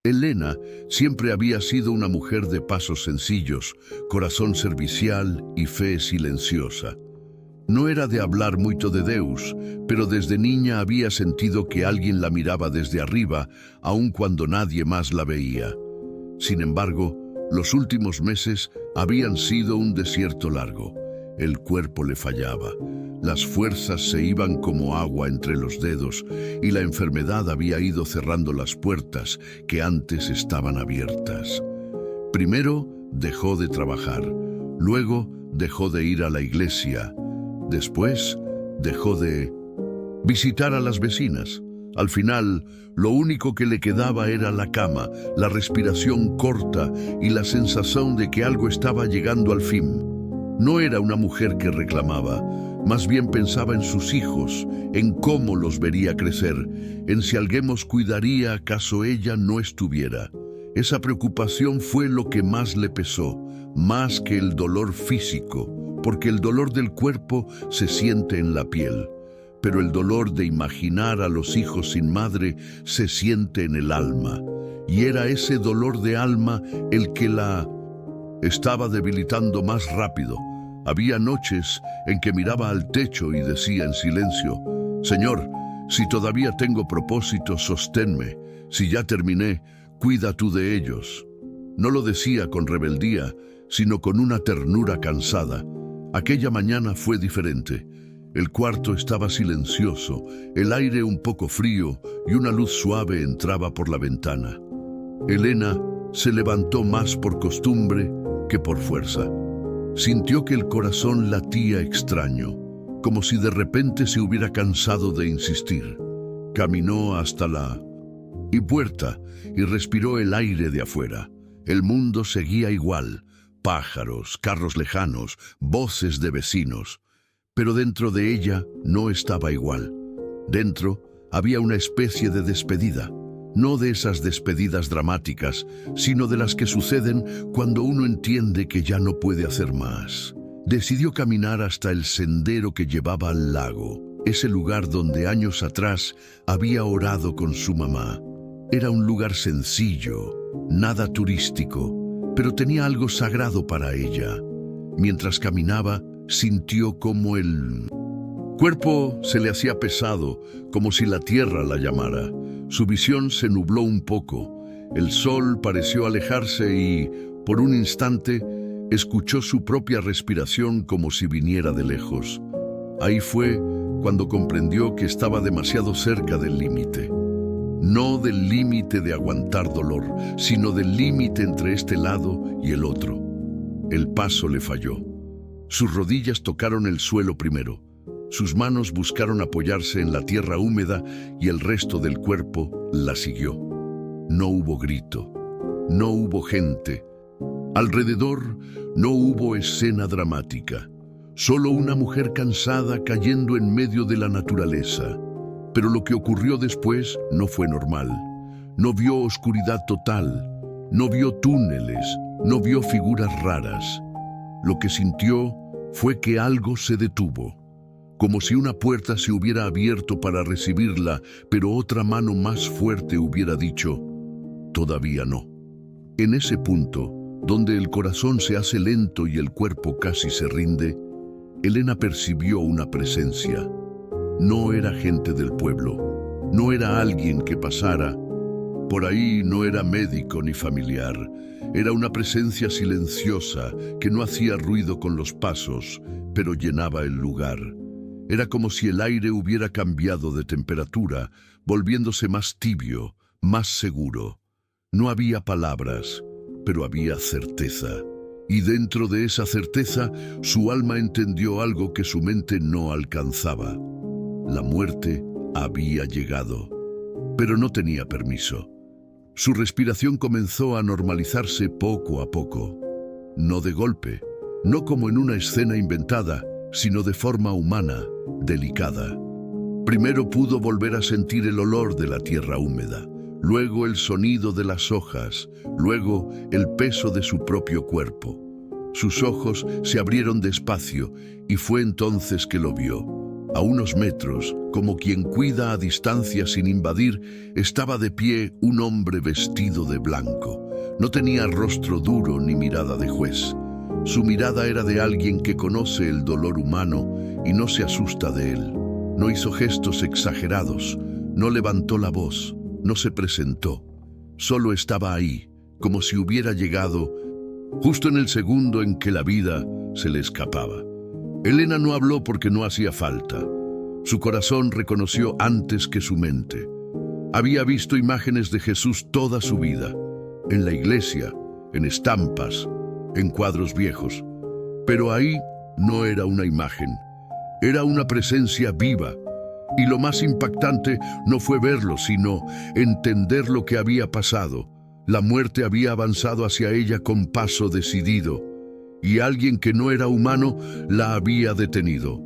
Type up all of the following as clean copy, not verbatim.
Elena siempre había sido una mujer de pasos sencillos, corazón servicial y fe silenciosa. No era de hablar mucho de Deus, pero desde niña había sentido que alguien la miraba desde arriba, aun cuando nadie más la veía. Sin embargo, los últimos meses habían sido un desierto largo. El cuerpo le fallaba, las fuerzas se iban como agua entre los dedos y la enfermedad había ido cerrando las puertas que antes estaban abiertas. Primero dejó de trabajar, luego dejó de ir a la iglesia, después dejó de visitar a las vecinas. Al final, lo único que le quedaba era la cama, la respiración corta y la sensación de que algo estaba llegando al fin. No era una mujer que reclamaba, más bien pensaba en sus hijos, en cómo los vería crecer, en si alguien los cuidaría acaso ella no estuviera. Esa preocupación fue lo que más le pesó, más que el dolor físico, porque el dolor del cuerpo se siente en la piel, pero el dolor de imaginar a los hijos sin madre se siente en el alma, y era ese dolor de alma el que la estaba debilitando más rápido. Había noches en que miraba al techo y decía en silencio: «Señor, si todavía tengo propósito, sosténme. Si ya terminé, cuida tú de ellos». No lo decía con rebeldía, sino con una ternura cansada. Aquella mañana fue diferente. El cuarto estaba silencioso, el aire un poco frío y una luz suave entraba por la ventana. Elena se levantó más por costumbre que por fuerza. Sintió que el corazón latía extraño, como si de repente se hubiera cansado de insistir. Caminó hasta la puerta y respiró el aire de afuera. El mundo seguía igual, pájaros, carros lejanos, voces de vecinos. Pero dentro de ella no estaba igual. Dentro había una especie de despedida. No de esas despedidas dramáticas, sino de las que suceden cuando uno entiende que ya no puede hacer más. Decidió caminar hasta el sendero que llevaba al lago, ese lugar donde años atrás había orado con su mamá. Era un lugar sencillo, nada turístico, pero tenía algo sagrado para ella. Mientras caminaba, sintió como el cuerpo se le hacía pesado, como si la tierra la llamara. Su visión se nubló un poco. El sol pareció alejarse y, por un instante, escuchó su propia respiración como si viniera de lejos. Ahí fue cuando comprendió que estaba demasiado cerca del límite. No del límite de aguantar dolor, sino del límite entre este lado y el otro. El paso le falló. Sus rodillas tocaron el suelo primero. Sus manos buscaron apoyarse en la tierra húmeda y el resto del cuerpo la siguió. No hubo grito, no hubo gente. Alrededor no hubo escena dramática. Solo una mujer cansada cayendo en medio de la naturaleza. Pero lo que ocurrió después no fue normal. No vio oscuridad total, no vio túneles, no vio figuras raras. Lo que sintió fue que algo se detuvo. Como si una puerta se hubiera abierto para recibirla, pero otra mano más fuerte hubiera dicho: «Todavía no». En ese punto, donde el corazón se hace lento y el cuerpo casi se rinde, Elena percibió una presencia. No era gente del pueblo, no era alguien que pasara. Por ahí no era médico ni familiar. Era una presencia silenciosa que no hacía ruido con los pasos, pero llenaba el lugar. Era como si el aire hubiera cambiado de temperatura, volviéndose más tibio, más seguro. No había palabras, pero había certeza. Y dentro de esa certeza, su alma entendió algo que su mente no alcanzaba. La muerte había llegado, pero no tenía permiso. Su respiración comenzó a normalizarse poco a poco. No de golpe, no como en una escena inventada, sino de forma humana, delicada. Primero pudo volver a sentir el olor de la tierra húmeda, luego el sonido de las hojas, luego el peso de su propio cuerpo. Sus ojos se abrieron despacio y fue entonces que lo vio. A unos metros, como quien cuida a distancia sin invadir, estaba de pie un hombre vestido de blanco. No tenía rostro duro ni mirada de juez. Su mirada era de alguien que conoce el dolor humano y no se asusta de él. No hizo gestos exagerados, no levantó la voz, no se presentó. Solo estaba ahí, como si hubiera llegado justo en el segundo en que la vida se le escapaba. Elena no habló porque no hacía falta. Su corazón reconoció antes que su mente. Había visto imágenes de Jesús toda su vida, en la iglesia, en estampas, en cuadros viejos. Pero ahí no era una imagen, era una presencia viva. Y lo más impactante no fue verlo, sino entender lo que había pasado. La muerte había avanzado hacia ella con paso decidido, y alguien que no era humano la había detenido.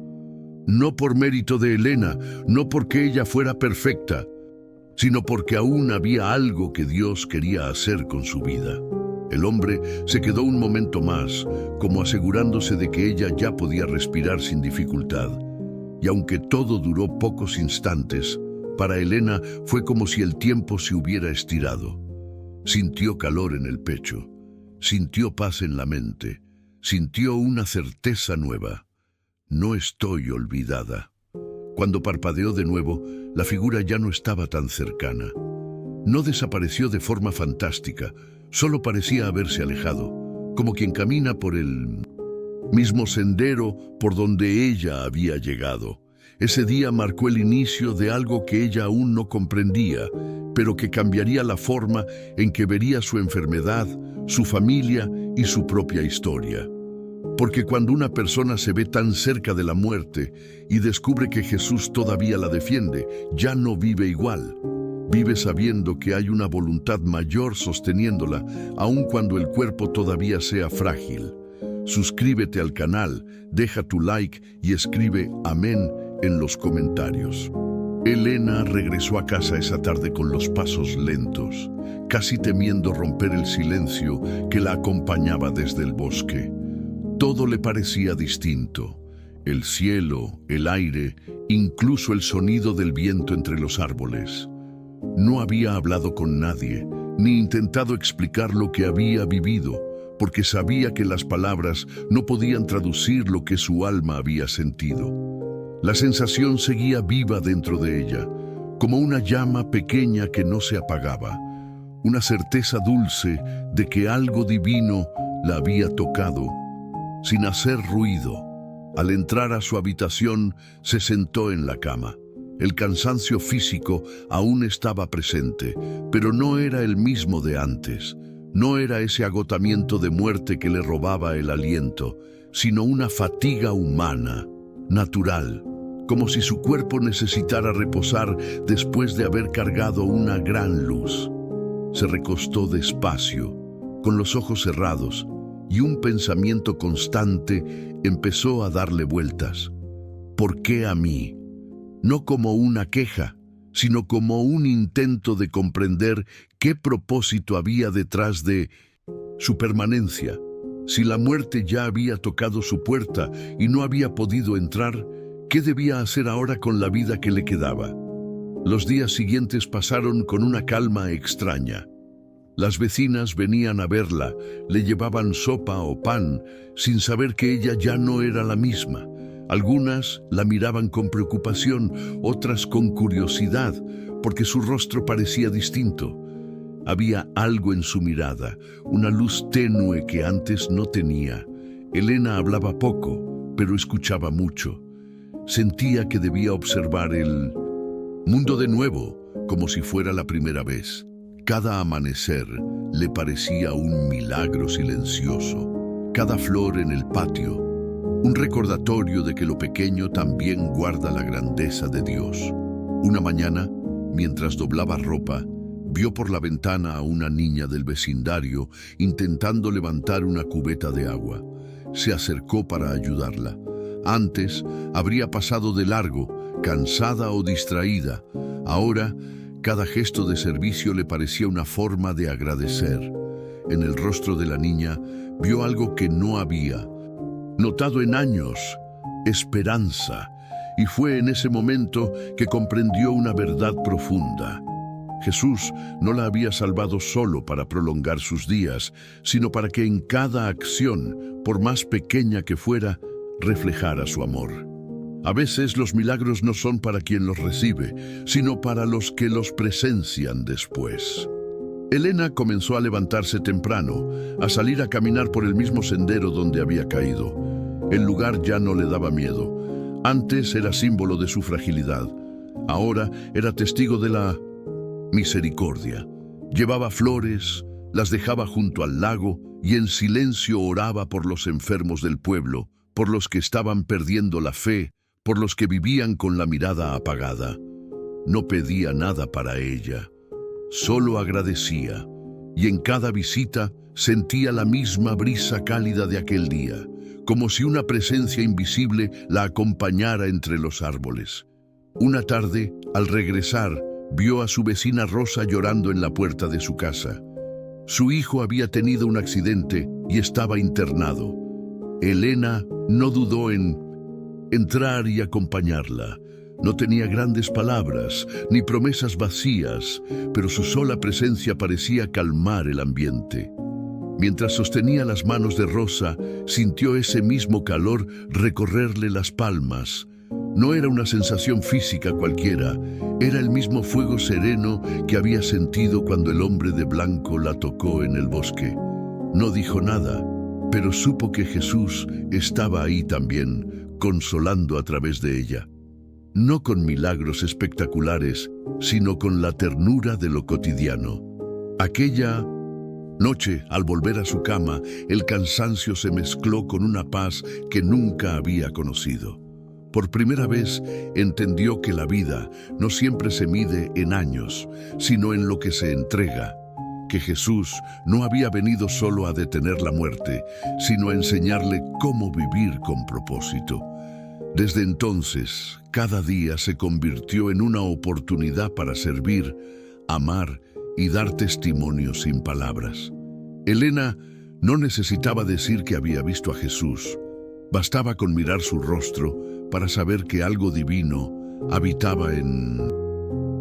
No por mérito de Elena, no porque ella fuera perfecta, sino porque aún había algo que Dios quería hacer con su vida. El hombre se quedó un momento más, como asegurándose de que ella ya podía respirar sin dificultad. Y aunque todo duró pocos instantes, para Elena fue como si el tiempo se hubiera estirado. Sintió calor en el pecho, sintió paz en la mente, sintió una certeza nueva. No estoy olvidada. Cuando parpadeó de nuevo, la figura ya no estaba tan cercana. No desapareció de forma fantástica, solo parecía haberse alejado, como quien camina por el mismo sendero por donde ella había llegado. Ese día marcó el inicio de algo que ella aún no comprendía, pero que cambiaría la forma en que vería su enfermedad, su familia y su propia historia. Porque cuando una persona se ve tan cerca de la muerte y descubre que Jesús todavía la defiende, ya no vive igual. Vive sabiendo que hay una voluntad mayor sosteniéndola, aun cuando el cuerpo todavía sea frágil. Suscríbete al canal, deja tu like y escribe amén en los comentarios. Elena regresó a casa esa tarde con los pasos lentos, casi temiendo romper el silencio que la acompañaba desde el bosque. Todo le parecía distinto. El cielo, el aire, incluso el sonido del viento entre los árboles. No había hablado con nadie, ni intentado explicar lo que había vivido, porque sabía que las palabras no podían traducir lo que su alma había sentido. La sensación seguía viva dentro de ella, como una llama pequeña que no se apagaba, una certeza dulce de que algo divino la había tocado, sin hacer ruido. Al entrar a su habitación, se sentó en la cama. El cansancio físico aún estaba presente, pero no era el mismo de antes. No era ese agotamiento de muerte que le robaba el aliento, sino una fatiga humana, natural, como si su cuerpo necesitara reposar después de haber cargado una gran luz. Se recostó despacio, con los ojos cerrados, y un pensamiento constante empezó a darle vueltas. ¿Por qué a mí? No como una queja, sino como un intento de comprender qué propósito había detrás de su permanencia. Si la muerte ya había tocado su puerta y no había podido entrar, ¿qué debía hacer ahora con la vida que le quedaba? Los días siguientes pasaron con una calma extraña. Las vecinas venían a verla, le llevaban sopa o pan, sin saber que ella ya no era la misma. Algunas la miraban con preocupación, otras con curiosidad, porque su rostro parecía distinto. Había algo en su mirada, una luz tenue que antes no tenía. Elena hablaba poco, pero escuchaba mucho. Sentía que debía observar el mundo de nuevo, como si fuera la primera vez. Cada amanecer le parecía un milagro silencioso. Cada flor en el patio, un recordatorio de que lo pequeño también guarda la grandeza de Dios. Una mañana, mientras doblaba ropa, vio por la ventana a una niña del vecindario intentando levantar una cubeta de agua. Se acercó para ayudarla. Antes habría pasado de largo, cansada o distraída. Ahora, cada gesto de servicio le parecía una forma de agradecer. En el rostro de la niña vio algo que no había notado en años: esperanza. y fue en ese momento que comprendió una verdad profunda. Jesús no la había salvado solo para prolongar sus días, sino para que en cada acción, por más pequeña que fuera, reflejara su amor. A veces los milagros no son para quien los recibe, sino para los que los presencian después. Elena comenzó a levantarse temprano, a salir a caminar por el mismo sendero donde había caído. El lugar ya no le daba miedo. Antes era símbolo de su fragilidad. Ahora era testigo de la misericordia. Llevaba flores, las dejaba junto al lago y en silencio oraba por los enfermos del pueblo, por los que estaban perdiendo la fe, por los que vivían con la mirada apagada. No pedía nada para ella, solo agradecía, y en cada visita sentía la misma brisa cálida de aquel día, como si una presencia invisible la acompañara entre los árboles. Una tarde, al regresar, vio a su vecina Rosa llorando en la puerta de su casa. Su hijo había tenido un accidente y estaba internado. Elena no dudó en entrar y acompañarla. No tenía grandes palabras ni promesas vacías, pero su sola presencia parecía calmar el ambiente. Mientras sostenía las manos de Rosa, sintió ese mismo calor recorrerle las palmas. No era una sensación física cualquiera, era el mismo fuego sereno que había sentido cuando el hombre de blanco la tocó en el bosque. No dijo nada, pero supo que Jesús estaba ahí también, consolando a través de ella. No con milagros espectaculares, sino con la ternura de lo cotidiano. Aquella noche, al volver a su cama, el cansancio se mezcló con una paz que nunca había conocido. Por primera vez entendió que la vida no siempre se mide en años, sino en lo que se entrega, que Jesús no había venido solo a detener la muerte, sino a enseñarle cómo vivir con propósito. Desde entonces, cada día se convirtió en una oportunidad para servir, amar y dar testimonio sin palabras. Elena no necesitaba decir que había visto a Jesús. Bastaba con mirar su rostro para saber que algo divino habitaba en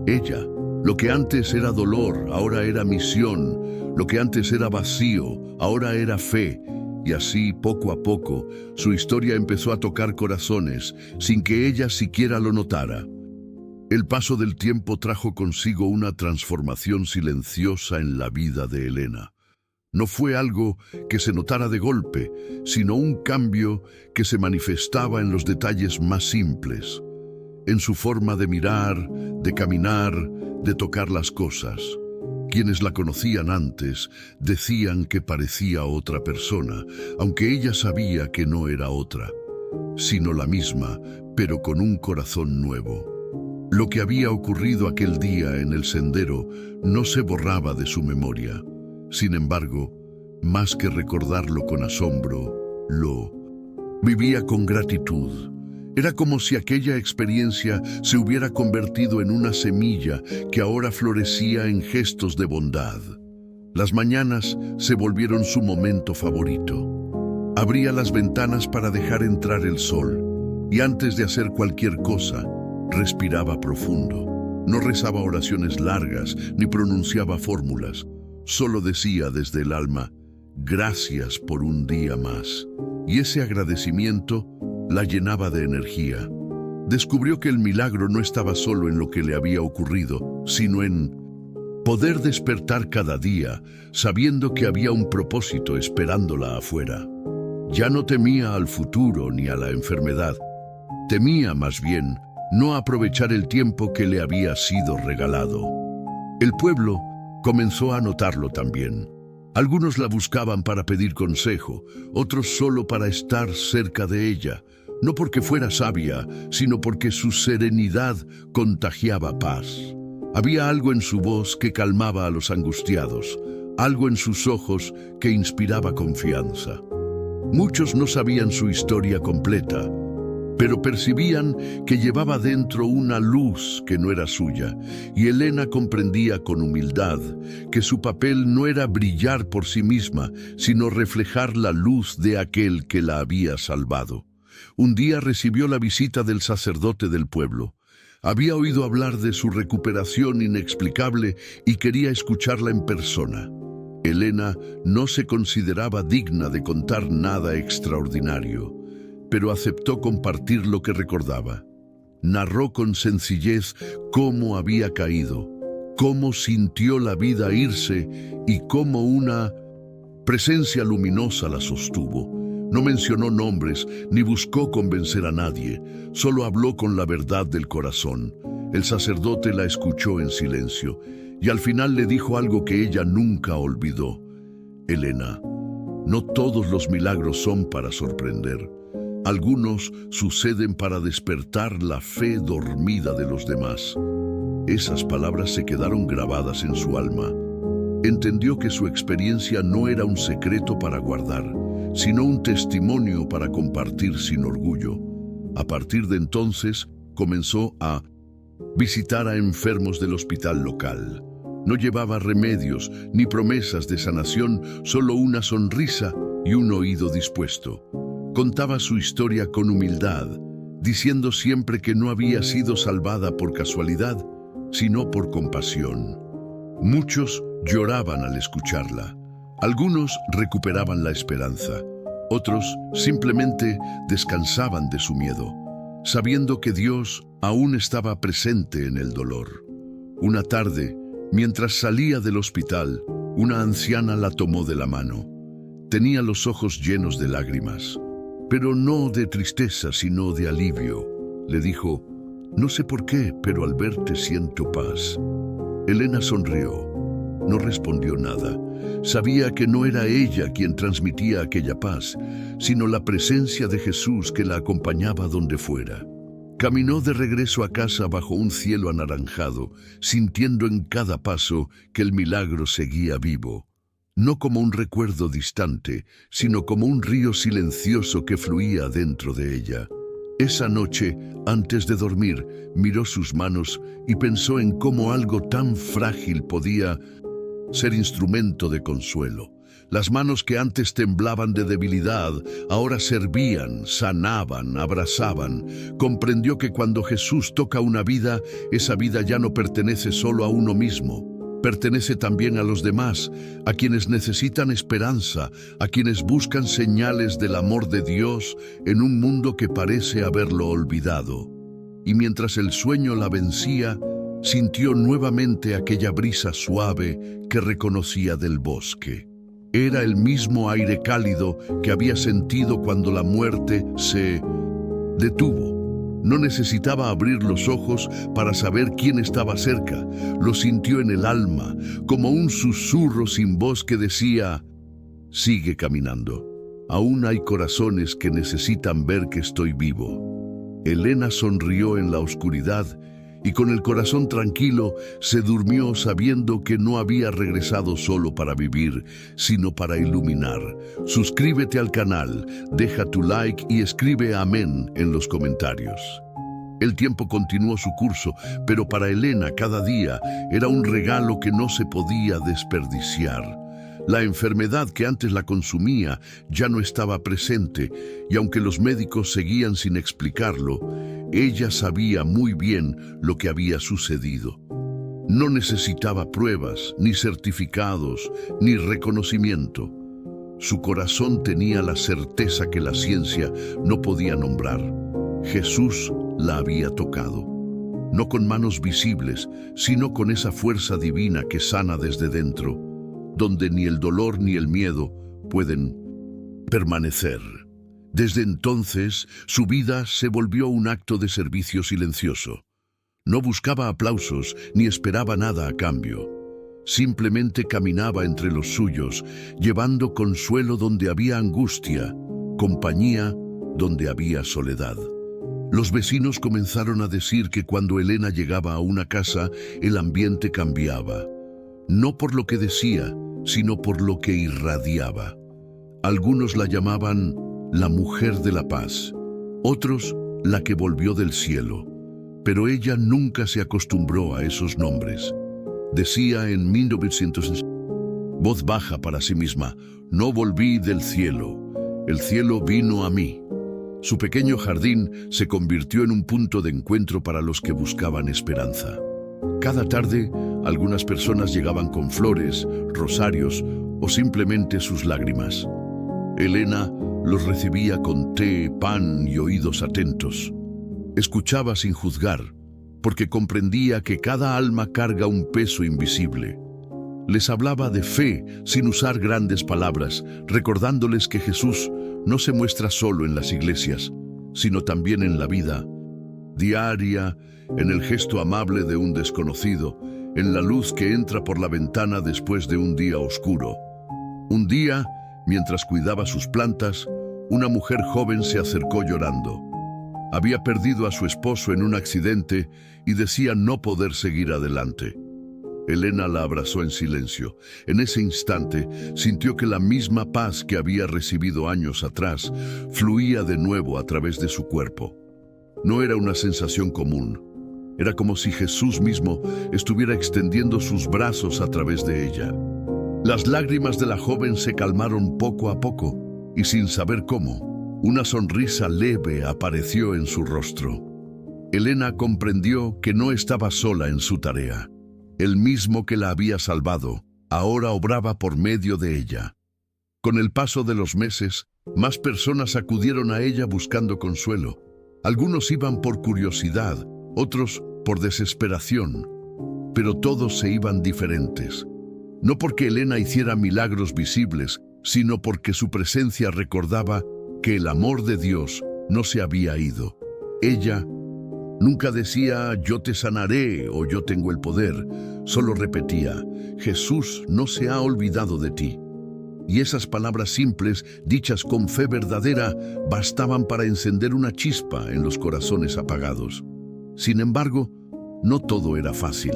ella. Lo que antes era dolor, ahora era misión. Lo que antes era vacío, ahora era fe. Y así, poco a poco, su historia empezó a tocar corazones, sin que ella siquiera lo notara. El paso del tiempo trajo consigo una transformación silenciosa en la vida de Elena. No fue algo que se notara de golpe, sino un cambio que se manifestaba en los detalles más simples, en su forma de mirar, de caminar, de tocar las cosas. Quienes la conocían antes decían que parecía otra persona, aunque ella sabía que no era otra, sino la misma, pero con un corazón nuevo. Lo que había ocurrido aquel día en el sendero no se borraba de su memoria. Sin embargo, más que recordarlo con asombro, lo vivía con gratitud. Era como si aquella experiencia se hubiera convertido en una semilla que ahora florecía en gestos de bondad. Las mañanas se volvieron su momento favorito. Abría las ventanas para dejar entrar el sol y antes de hacer cualquier cosa, respiraba profundo. No rezaba oraciones largas ni pronunciaba fórmulas. Solo decía desde el alma, gracias por un día más. Y ese agradecimiento la llenaba de energía. Descubrió que el milagro no estaba solo en lo que le había ocurrido, sino en poder despertar cada día, sabiendo que había un propósito esperándola afuera. Ya no temía al futuro ni a la enfermedad. Temía, más bien, no aprovechar el tiempo que le había sido regalado. El pueblo comenzó a notarlo también. Algunos la buscaban para pedir consejo, otros solo para estar cerca de ella, no porque fuera sabia, sino porque su serenidad contagiaba paz. Había algo en su voz que calmaba a los angustiados, algo en sus ojos que inspiraba confianza. Muchos no sabían su historia completa, pero percibían que llevaba dentro una luz que no era suya, y Elena comprendía con humildad que su papel no era brillar por sí misma, sino reflejar la luz de aquel que la había salvado. Un día recibió la visita del sacerdote del pueblo. Había oído hablar de su recuperación inexplicable y quería escucharla en persona. Elena no se consideraba digna de contar nada extraordinario, pero aceptó compartir lo que recordaba. Narró con sencillez cómo había caído, cómo sintió la vida irse y cómo una presencia luminosa la sostuvo. No mencionó nombres ni buscó convencer a nadie, solo habló con la verdad del corazón. El sacerdote la escuchó en silencio y al final le dijo algo que ella nunca olvidó. Elena, no todos los milagros son para sorprender. Algunos suceden para despertar la fe dormida de los demás. Esas palabras se quedaron grabadas en su alma. Entendió que su experiencia no era un secreto para guardar, sino un testimonio para compartir sin orgullo. A partir de entonces, comenzó a visitar a enfermos del hospital local. No llevaba remedios ni promesas de sanación, solo una sonrisa y un oído dispuesto. Contaba su historia con humildad, diciendo siempre que no había sido salvada por casualidad, sino por compasión. Muchos lloraban al escucharla. Algunos recuperaban la esperanza. Otros simplemente descansaban de su miedo, sabiendo que Dios aún estaba presente en el dolor. Una tarde, mientras salía del hospital, una anciana la tomó de la mano. Tenía los ojos llenos de lágrimas, pero no de tristeza, sino de alivio. Le dijo, «No sé por qué, pero al verte siento paz». Elena sonrió. No respondió nada. Sabía que no era ella quien transmitía aquella paz, sino la presencia de Jesús que la acompañaba donde fuera. Caminó de regreso a casa bajo un cielo anaranjado, sintiendo en cada paso que el milagro seguía vivo. No como un recuerdo distante, sino como un río silencioso que fluía dentro de ella. Esa noche, antes de dormir, miró sus manos y pensó en cómo algo tan frágil podía ser instrumento de consuelo. Las manos que antes temblaban de debilidad, ahora servían, sanaban, abrazaban. Comprendió que cuando Jesús toca una vida, esa vida ya no pertenece solo a uno mismo. Pertenece también a los demás, a quienes necesitan esperanza, a quienes buscan señales del amor de Dios en un mundo que parece haberlo olvidado. Y mientras el sueño la vencía, sintió nuevamente aquella brisa suave que reconocía del bosque. Era el mismo aire cálido que había sentido cuando la muerte se detuvo. No necesitaba abrir los ojos para saber quién estaba cerca. Lo sintió en el alma, como un susurro sin voz que decía, «Sigue caminando. Aún hay corazones que necesitan ver que estoy vivo». Elena sonrió en la oscuridad y con el corazón tranquilo se durmió sabiendo que no había regresado solo para vivir, sino para iluminar. Suscríbete al canal, deja tu like y escribe amén en los comentarios. El tiempo continuó su curso, pero para Elena cada día era un regalo que no se podía desperdiciar. La enfermedad que antes la consumía ya no estaba presente, y aunque los médicos seguían sin explicarlo, ella sabía muy bien lo que había sucedido. No necesitaba pruebas, ni certificados, ni reconocimiento. Su corazón tenía la certeza que la ciencia no podía nombrar. Jesús la había tocado, no con manos visibles, sino con esa fuerza divina que sana desde dentro, donde ni el dolor ni el miedo pueden permanecer. Desde entonces, su vida se volvió un acto de servicio silencioso. No buscaba aplausos ni esperaba nada a cambio. Simplemente caminaba entre los suyos, llevando consuelo donde había angustia, compañía donde había soledad. Los vecinos comenzaron a decir que cuando Elena llegaba a una casa, el ambiente cambiaba. No por lo que decía, sino por lo que irradiaba. Algunos la llamaban la mujer de la paz, otros la que volvió del cielo, pero ella nunca se acostumbró a esos nombres. Decía en 1900, voz baja para sí misma, «No volví del cielo, el cielo vino a mí». Su pequeño jardín se convirtió en un punto de encuentro para los que buscaban esperanza. Cada tarde, algunas personas llegaban con flores, rosarios o simplemente sus lágrimas. Elena los recibía con té, pan y oídos atentos. Escuchaba sin juzgar, porque comprendía que cada alma carga un peso invisible. Les hablaba de fe sin usar grandes palabras, recordándoles que Jesús no se muestra solo en las iglesias, sino también en la vida diaria, en el gesto amable de un desconocido, en la luz que entra por la ventana después de un día oscuro. Un día, mientras cuidaba sus plantas, una mujer joven se acercó llorando. Había perdido a su esposo en un accidente y decía no poder seguir adelante. Elena la abrazó en silencio. En ese instante, sintió que la misma paz que había recibido años atrás fluía de nuevo a través de su cuerpo. No era una sensación común. Era como si Jesús mismo estuviera extendiendo sus brazos a través de ella. Las lágrimas de la joven se calmaron poco a poco y sin saber cómo, una sonrisa leve apareció en su rostro. Elena comprendió que no estaba sola en su tarea. El mismo que la había salvado, ahora obraba por medio de ella. Con el paso de los meses, más personas acudieron a ella buscando consuelo. Algunos iban por curiosidad, otros por desesperación, pero todos se iban diferentes. No porque Elena hiciera milagros visibles, sino porque su presencia recordaba que el amor de Dios no se había ido. Ella nunca decía, yo te sanaré o yo tengo el poder. Solo repetía, Jesús no se ha olvidado de ti. Y esas palabras simples, dichas con fe verdadera, bastaban para encender una chispa en los corazones apagados. Sin embargo, no todo era fácil.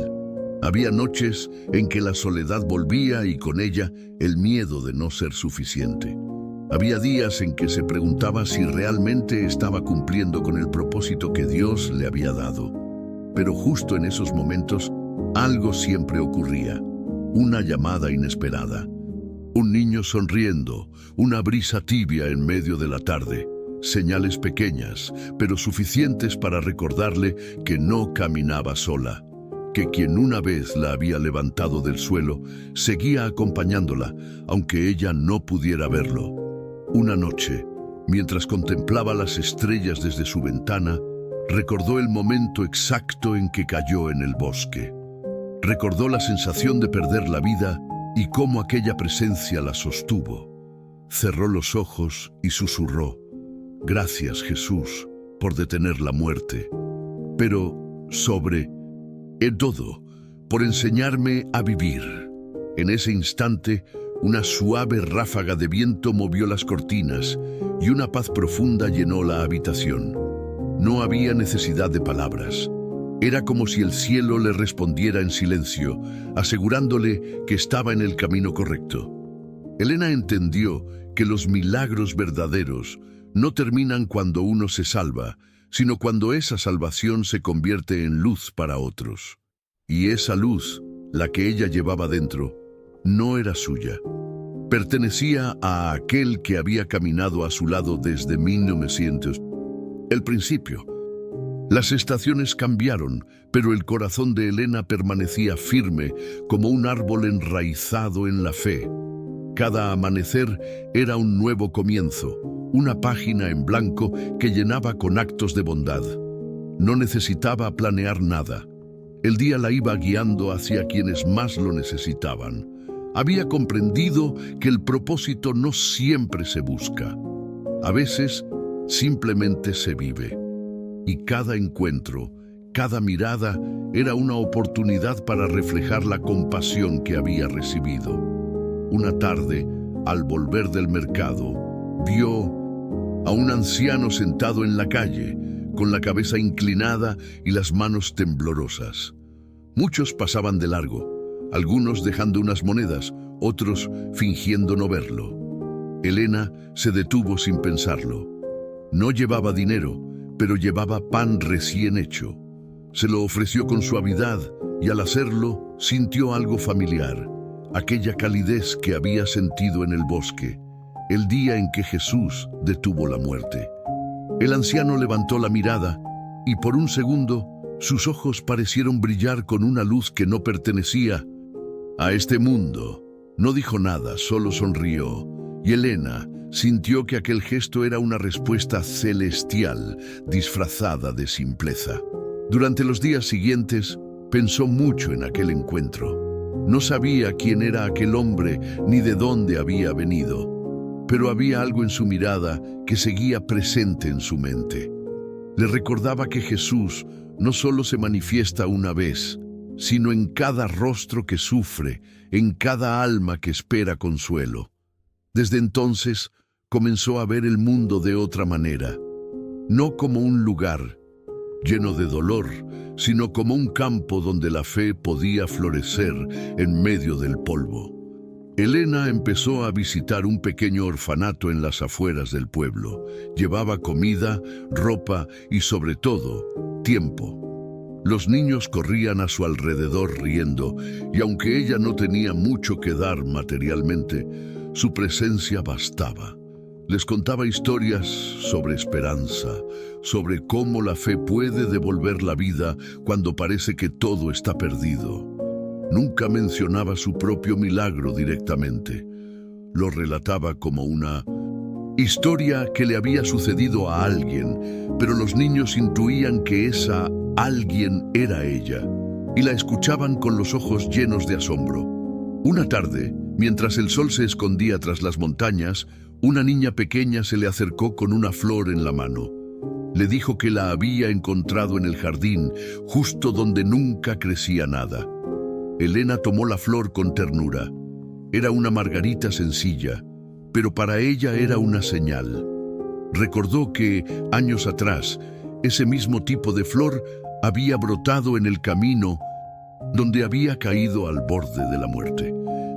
Había noches en que la soledad volvía y con ella el miedo de no ser suficiente. Había días en que se preguntaba si realmente estaba cumpliendo con el propósito que Dios le había dado. Pero justo en esos momentos, algo siempre ocurría. Una llamada inesperada. Un niño sonriendo, una brisa tibia en medio de la tarde. Señales pequeñas, pero suficientes para recordarle que no caminaba sola. Que quien una vez la había levantado del suelo, seguía acompañándola, aunque ella no pudiera verlo. Una noche, mientras contemplaba las estrellas desde su ventana, recordó el momento exacto en que cayó en el bosque. Recordó la sensación de perder la vida y cómo aquella presencia la sostuvo. Cerró los ojos y susurró, «Gracias, Jesús, por detener la muerte, pero sobre todo, por enseñarme a vivir». En ese instante, una suave ráfaga de viento movió las cortinas y una paz profunda llenó la habitación. No había necesidad de palabras. Era como si el cielo le respondiera en silencio, asegurándole que estaba en el camino correcto. Elena entendió que los milagros verdaderos no terminan cuando uno se salva, sino cuando esa salvación se convierte en luz para otros. Y esa luz, la que ella llevaba dentro, no era suya. Pertenecía a aquel que había caminado a su lado desde 1900. El principio. Las estaciones cambiaron, pero el corazón de Elena permanecía firme como un árbol enraizado en la fe. Cada amanecer era un nuevo comienzo, una página en blanco que llenaba con actos de bondad. No necesitaba planear nada. El día la iba guiando hacia quienes más lo necesitaban. Había comprendido que el propósito no siempre se busca. A veces, simplemente se vive. Y cada encuentro, cada mirada, era una oportunidad para reflejar la compasión que había recibido. Una tarde, al volver del mercado, vio a un anciano sentado en la calle, con la cabeza inclinada y las manos temblorosas. Muchos pasaban de largo, algunos dejando unas monedas, otros fingiendo no verlo. Elena se detuvo sin pensarlo. No llevaba dinero, pero llevaba pan recién hecho. Se lo ofreció con suavidad y al hacerlo sintió algo familiar, aquella calidez que había sentido en el bosque, el día en que Jesús detuvo la muerte. El anciano levantó la mirada y por un segundo sus ojos parecieron brillar con una luz que no pertenecía a este mundo. No dijo nada, solo sonrió, y Elena sintió que aquel gesto era una respuesta celestial, disfrazada de simpleza. Durante los días siguientes, pensó mucho en aquel encuentro. No sabía quién era aquel hombre ni de dónde había venido, pero había algo en su mirada que seguía presente en su mente. Le recordaba que Jesús no solo se manifiesta una vez, sino en cada rostro que sufre, en cada alma que espera consuelo. Desde entonces, comenzó a ver el mundo de otra manera, no como un lugar lleno de dolor, sino como un campo donde la fe podía florecer en medio del polvo. Elena empezó a visitar un pequeño orfanato en las afueras del pueblo. Llevaba comida, ropa y, sobre todo, tiempo. Los niños corrían a su alrededor riendo, y aunque ella no tenía mucho que dar materialmente, su presencia bastaba. Les contaba historias sobre esperanza, sobre cómo la fe puede devolver la vida cuando parece que todo está perdido. Nunca mencionaba su propio milagro directamente. Lo relataba como una historia que le había sucedido a alguien, pero los niños intuían que esa alguien era ella, y la escuchaban con los ojos llenos de asombro. Una tarde, mientras el sol se escondía tras las montañas, una niña pequeña se le acercó con una flor en la mano. Le dijo que la había encontrado en el jardín, justo donde nunca crecía nada. Elena tomó la flor con ternura. Era una margarita sencilla, pero para ella era una señal. Recordó que, años atrás, ese mismo tipo de flor había brotado en el camino donde había caído al borde de la muerte.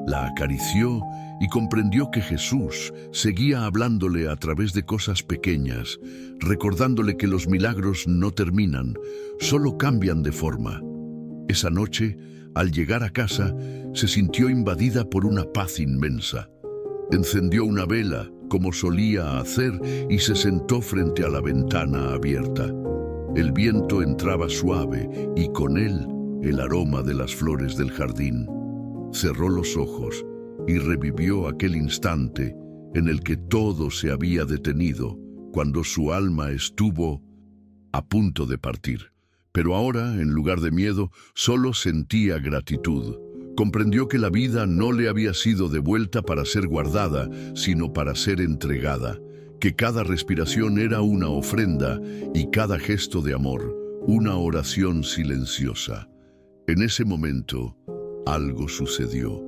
La acarició y comprendió que Jesús seguía hablándole a través de cosas pequeñas, recordándole que los milagros no terminan, solo cambian de forma. Esa noche, al llegar a casa, se sintió invadida por una paz inmensa. Encendió una vela, como solía hacer, y se sentó frente a la ventana abierta. El viento entraba suave y con él el aroma de las flores del jardín. Cerró los ojos y revivió aquel instante en el que todo se había detenido, cuando su alma estuvo a punto de partir. Pero ahora, en lugar de miedo, solo sentía gratitud. Comprendió que la vida no le había sido devuelta para ser guardada, sino para ser entregada, que cada respiración era una ofrenda y cada gesto de amor, una oración silenciosa. En ese momento, algo sucedió.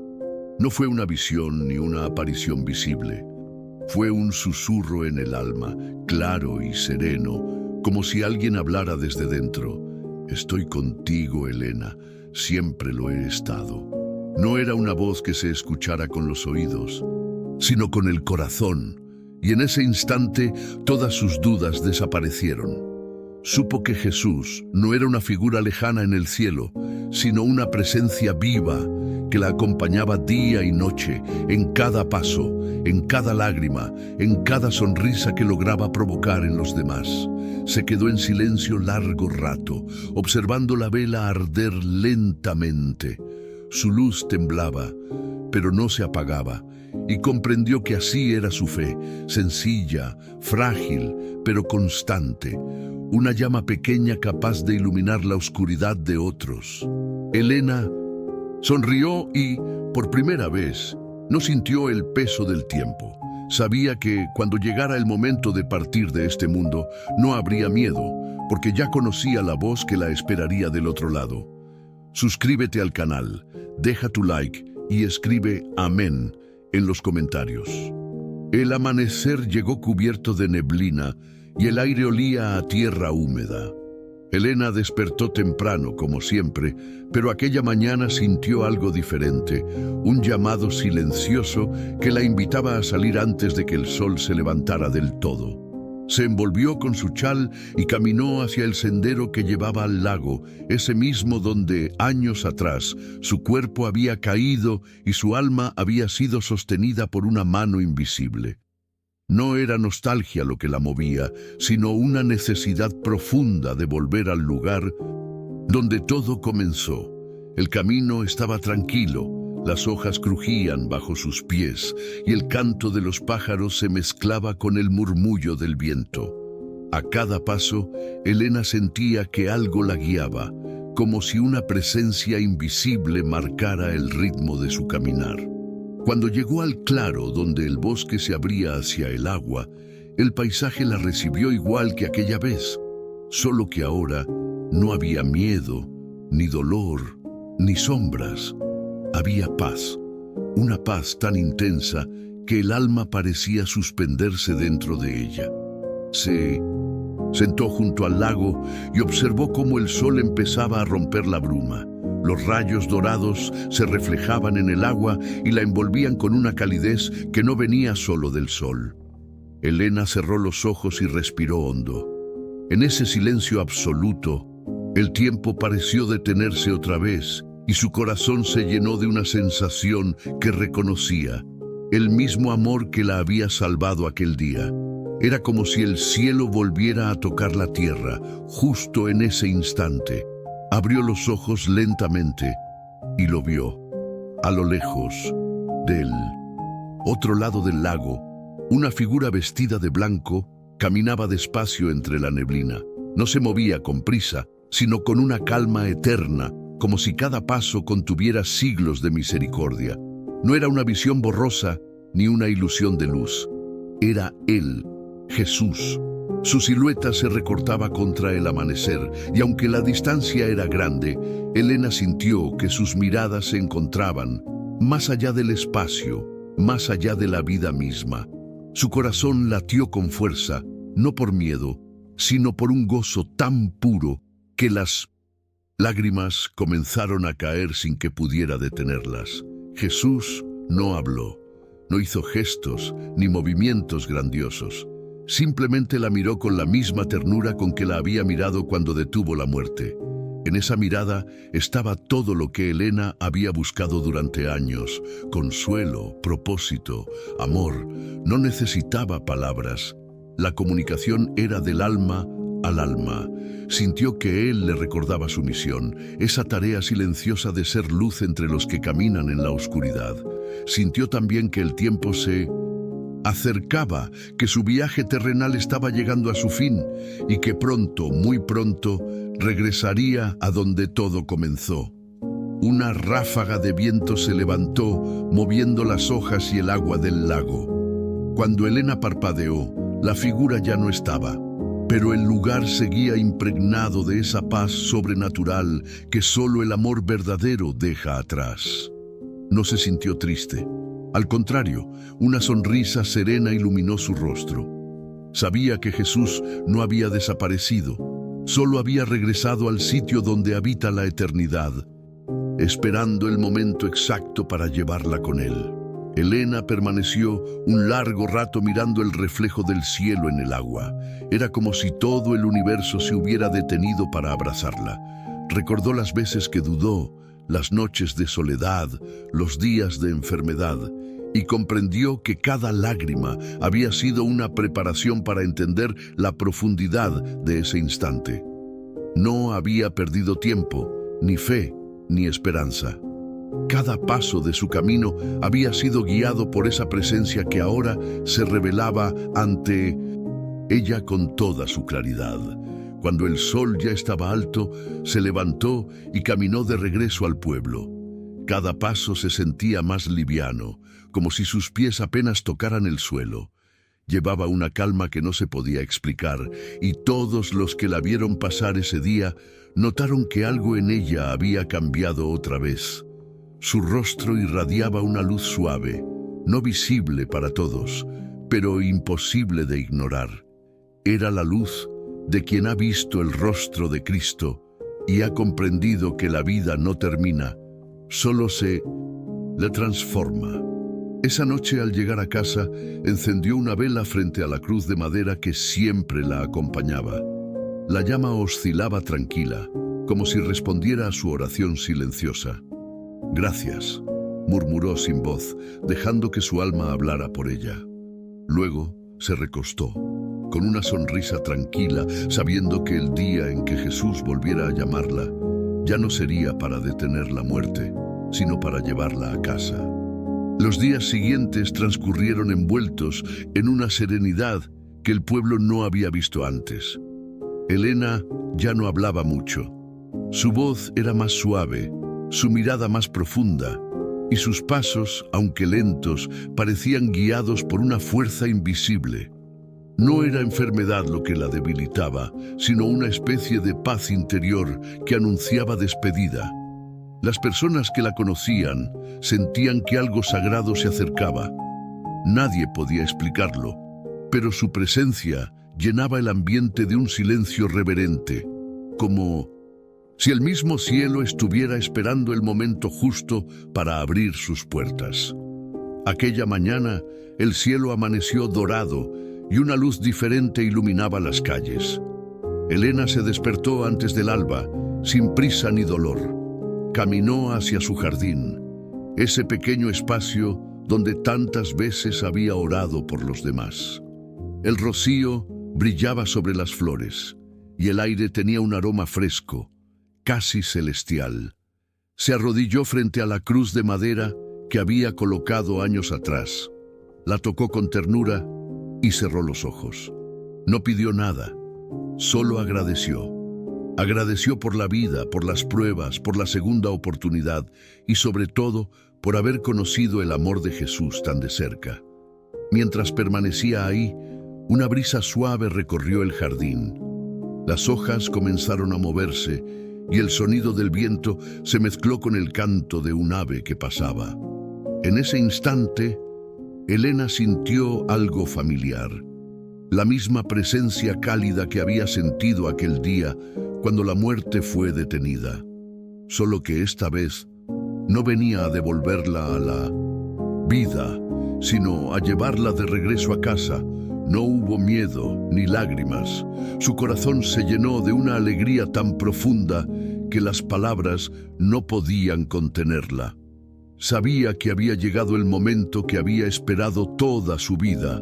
No fue una visión ni una aparición visible. Fue un susurro en el alma, claro y sereno, como si alguien hablara desde dentro. Estoy contigo, Elena, siempre lo he estado. No era una voz que se escuchara con los oídos, sino con el corazón, y en ese instante todas sus dudas desaparecieron. Supo que Jesús no era una figura lejana en el cielo, sino una presencia viva que la acompañaba día y noche, en cada paso, en cada lágrima, en cada sonrisa que lograba provocar en los demás. Se quedó en silencio largo rato, observando la vela arder lentamente. Su luz temblaba, pero no se apagaba, y comprendió que así era su fe, sencilla, frágil, pero constante. Una llama pequeña capaz de iluminar la oscuridad de otros. Elena sonrió y, por primera vez, no sintió el peso del tiempo. Sabía que, cuando llegara el momento de partir de este mundo, no habría miedo, porque ya conocía la voz que la esperaría del otro lado. Suscríbete al canal, deja tu like y escribe amén en los comentarios. El amanecer llegó cubierto de neblina y el aire olía a tierra húmeda. Elena despertó temprano, como siempre, pero aquella mañana sintió algo diferente, un llamado silencioso que la invitaba a salir antes de que el sol se levantara del todo. Se envolvió con su chal y caminó hacia el sendero que llevaba al lago, ese mismo donde, años atrás, su cuerpo había caído y su alma había sido sostenida por una mano invisible. No era nostalgia lo que la movía, sino una necesidad profunda de volver al lugar donde todo comenzó. El camino estaba tranquilo, las hojas crujían bajo sus pies y el canto de los pájaros se mezclaba con el murmullo del viento. A cada paso, Elena sentía que algo la guiaba, como si una presencia invisible marcara el ritmo de su caminar. Cuando llegó al claro donde el bosque se abría hacia el agua, el paisaje la recibió igual que aquella vez, solo que ahora no había miedo, ni dolor, ni sombras. Había paz, una paz tan intensa que el alma parecía suspenderse dentro de ella. Se sentó junto al lago y observó cómo el sol empezaba a romper la bruma. Los rayos dorados se reflejaban en el agua y la envolvían con una calidez que no venía solo del sol. Elena cerró los ojos y respiró hondo. En ese silencio absoluto, el tiempo pareció detenerse otra vez y su corazón se llenó de una sensación que reconocía, el mismo amor que la había salvado aquel día. Era como si el cielo volviera a tocar la tierra, justo en ese instante. Abrió los ojos lentamente y lo vio. A lo lejos, del otro lado del lago, una figura vestida de blanco caminaba despacio entre la neblina. No se movía con prisa, sino con una calma eterna, como si cada paso contuviera siglos de misericordia. No era una visión borrosa ni una ilusión de luz. Era Él, Jesús. Su silueta se recortaba contra el amanecer, y aunque la distancia era grande, Elena sintió que sus miradas se encontraban más allá del espacio, más allá de la vida misma. Su corazón latió con fuerza, no por miedo, sino por un gozo tan puro que las lágrimas comenzaron a caer sin que pudiera detenerlas. Jesús no habló, no hizo gestos ni movimientos grandiosos. Simplemente la miró con la misma ternura con que la había mirado cuando detuvo la muerte. En esa mirada estaba todo lo que Elena había buscado durante años: consuelo, propósito, amor. No necesitaba palabras. La comunicación era del alma al alma. Sintió que él le recordaba su misión, esa tarea silenciosa de ser luz entre los que caminan en la oscuridad. Sintió también que el tiempo se acercaba, que su viaje terrenal estaba llegando a su fin y que pronto, muy pronto, regresaría a donde todo comenzó. Una ráfaga de viento se levantó, moviendo las hojas y el agua del lago. Cuando Elena parpadeó, la figura ya no estaba, pero el lugar seguía impregnado de esa paz sobrenatural que solo el amor verdadero deja atrás. No se sintió triste. Al contrario, una sonrisa serena iluminó su rostro. Sabía que Jesús no había desaparecido, solo había regresado al sitio donde habita la eternidad, esperando el momento exacto para llevarla con él. Elena permaneció un largo rato mirando el reflejo del cielo en el agua. Era como si todo el universo se hubiera detenido para abrazarla. Recordó las veces que dudó, las noches de soledad, los días de enfermedad, y comprendió que cada lágrima había sido una preparación para entender la profundidad de ese instante. No había perdido tiempo, ni fe, ni esperanza. Cada paso de su camino había sido guiado por esa presencia que ahora se revelaba ante ella con toda su claridad. Cuando el sol ya estaba alto, se levantó y caminó de regreso al pueblo. Cada paso se sentía más liviano, como si sus pies apenas tocaran el suelo. Llevaba una calma que no se podía explicar, y todos los que la vieron pasar ese día notaron que algo en ella había cambiado otra vez. Su rostro irradiaba una luz suave, no visible para todos, pero imposible de ignorar. Era la luz de quien ha visto el rostro de Cristo y ha comprendido que la vida no termina, solo se la transforma. Esa noche, al llegar a casa, encendió una vela frente a la cruz de madera que siempre la acompañaba. La llama oscilaba tranquila, como si respondiera a su oración silenciosa. «Gracias», murmuró sin voz, dejando que su alma hablara por ella. Luego, se recostó, con una sonrisa tranquila, sabiendo que el día en que Jesús volviera a llamarla, ya no sería para detener la muerte, sino para llevarla a casa. Los días siguientes transcurrieron envueltos en una serenidad que el pueblo no había visto antes. Elena ya no hablaba mucho. Su voz era más suave, su mirada más profunda, y sus pasos, aunque lentos, parecían guiados por una fuerza invisible. No era enfermedad lo que la debilitaba, sino una especie de paz interior que anunciaba despedida. Las personas que la conocían sentían que algo sagrado se acercaba. Nadie podía explicarlo, pero su presencia llenaba el ambiente de un silencio reverente, como si el mismo cielo estuviera esperando el momento justo para abrir sus puertas. Aquella mañana, el cielo amaneció dorado y una luz diferente iluminaba las calles. Elena se despertó antes del alba, sin prisa ni dolor. Caminó hacia su jardín, ese pequeño espacio donde tantas veces había orado por los demás. El rocío brillaba sobre las flores y el aire tenía un aroma fresco, casi celestial. Se arrodilló frente a la cruz de madera que había colocado años atrás. La tocó con ternura y cerró los ojos. No pidió nada, solo agradeció. Agradeció por la vida, por las pruebas, por la segunda oportunidad y sobre todo por haber conocido el amor de Jesús tan de cerca. Mientras permanecía ahí, una brisa suave recorrió el jardín. Las hojas comenzaron a moverse y el sonido del viento se mezcló con el canto de un ave que pasaba. En ese instante, Elena sintió algo familiar, la misma presencia cálida que había sentido aquel día cuando la muerte fue detenida, solo que esta vez no venía a devolverla a la vida, sino a llevarla de regreso a casa. No hubo miedo ni lágrimas. Su corazón se llenó de una alegría tan profunda que las palabras no podían contenerla. Sabía que había llegado el momento que había esperado toda su vida,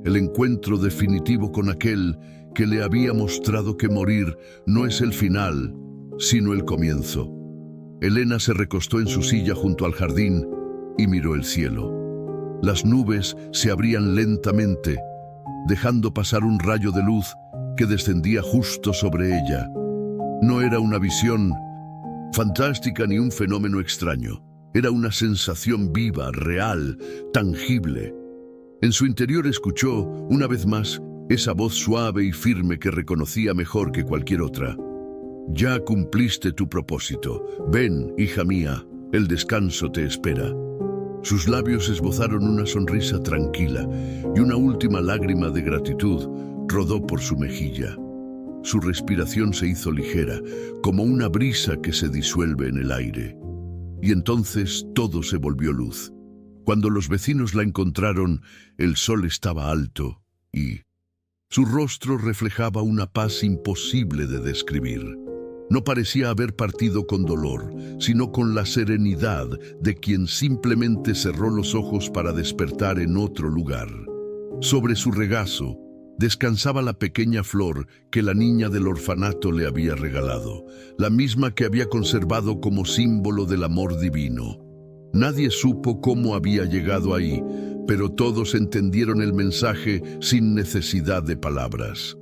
el encuentro definitivo con aquel que le había mostrado que morir no es el final, sino el comienzo. Elena se recostó en su silla junto al jardín y miró el cielo. Las nubes se abrían lentamente, dejando pasar un rayo de luz que descendía justo sobre ella. No era una visión fantástica ni un fenómeno extraño. Era una sensación viva, real, tangible. En su interior escuchó, una vez más, esa voz suave y firme que reconocía mejor que cualquier otra. Ya cumpliste tu propósito. Ven, hija mía, el descanso te espera. Sus labios esbozaron una sonrisa tranquila y una última lágrima de gratitud rodó por su mejilla. Su respiración se hizo ligera, como una brisa que se disuelve en el aire. Y entonces todo se volvió luz. Cuando los vecinos la encontraron, el sol estaba alto y su rostro reflejaba una paz imposible de describir. No parecía haber partido con dolor, sino con la serenidad de quien simplemente cerró los ojos para despertar en otro lugar. Sobre su regazo descansaba la pequeña flor que la niña del orfanato le había regalado, la misma que había conservado como símbolo del amor divino. Nadie supo cómo había llegado ahí, pero todos entendieron el mensaje sin necesidad de palabras.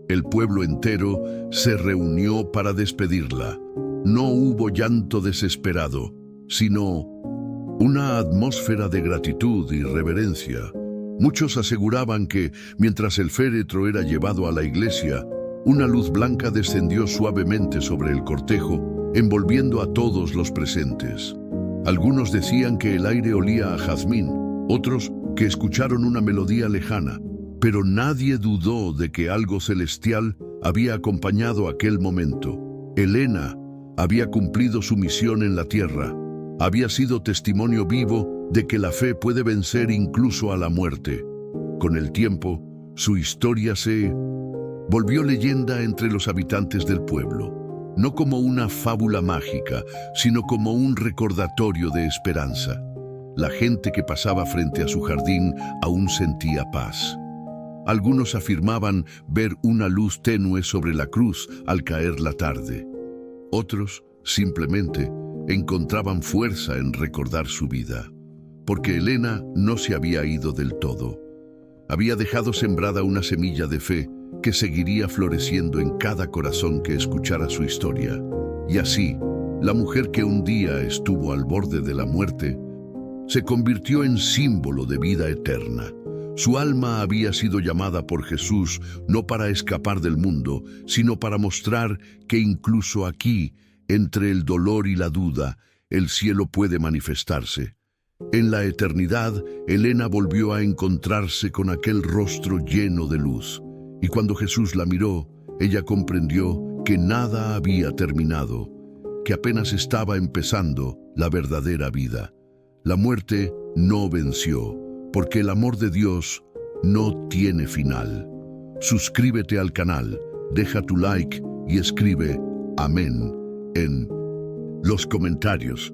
El pueblo entero se reunió para despedirla. No hubo llanto desesperado, sino una atmósfera de gratitud y reverencia. Muchos aseguraban que, mientras el féretro era llevado a la iglesia, una luz blanca descendió suavemente sobre el cortejo, envolviendo a todos los presentes. Algunos decían que el aire olía a jazmín, otros que escucharon una melodía lejana, pero nadie dudó de que algo celestial había acompañado aquel momento. Elena había cumplido su misión en la tierra, había sido testimonio vivo de que la fe puede vencer incluso a la muerte. Con el tiempo, su historia se volvió leyenda entre los habitantes del pueblo, no como una fábula mágica, sino como un recordatorio de esperanza. La gente que pasaba frente a su jardín aún sentía paz. Algunos afirmaban ver una luz tenue sobre la cruz al caer la tarde. Otros, simplemente, encontraban fuerza en recordar su vida, porque Elena no se había ido del todo. Había dejado sembrada una semilla de fe que seguiría floreciendo en cada corazón que escuchara su historia. Y así, la mujer que un día estuvo al borde de la muerte, se convirtió en símbolo de vida eterna. Su alma había sido llamada por Jesús no para escapar del mundo, sino para mostrar que incluso aquí, entre el dolor y la duda, el cielo puede manifestarse. En la eternidad, Elena volvió a encontrarse con aquel rostro lleno de luz, y cuando Jesús la miró, ella comprendió que nada había terminado, que apenas estaba empezando la verdadera vida. La muerte no venció, porque el amor de Dios no tiene final. Suscríbete al canal, deja tu like y escribe amén en los comentarios.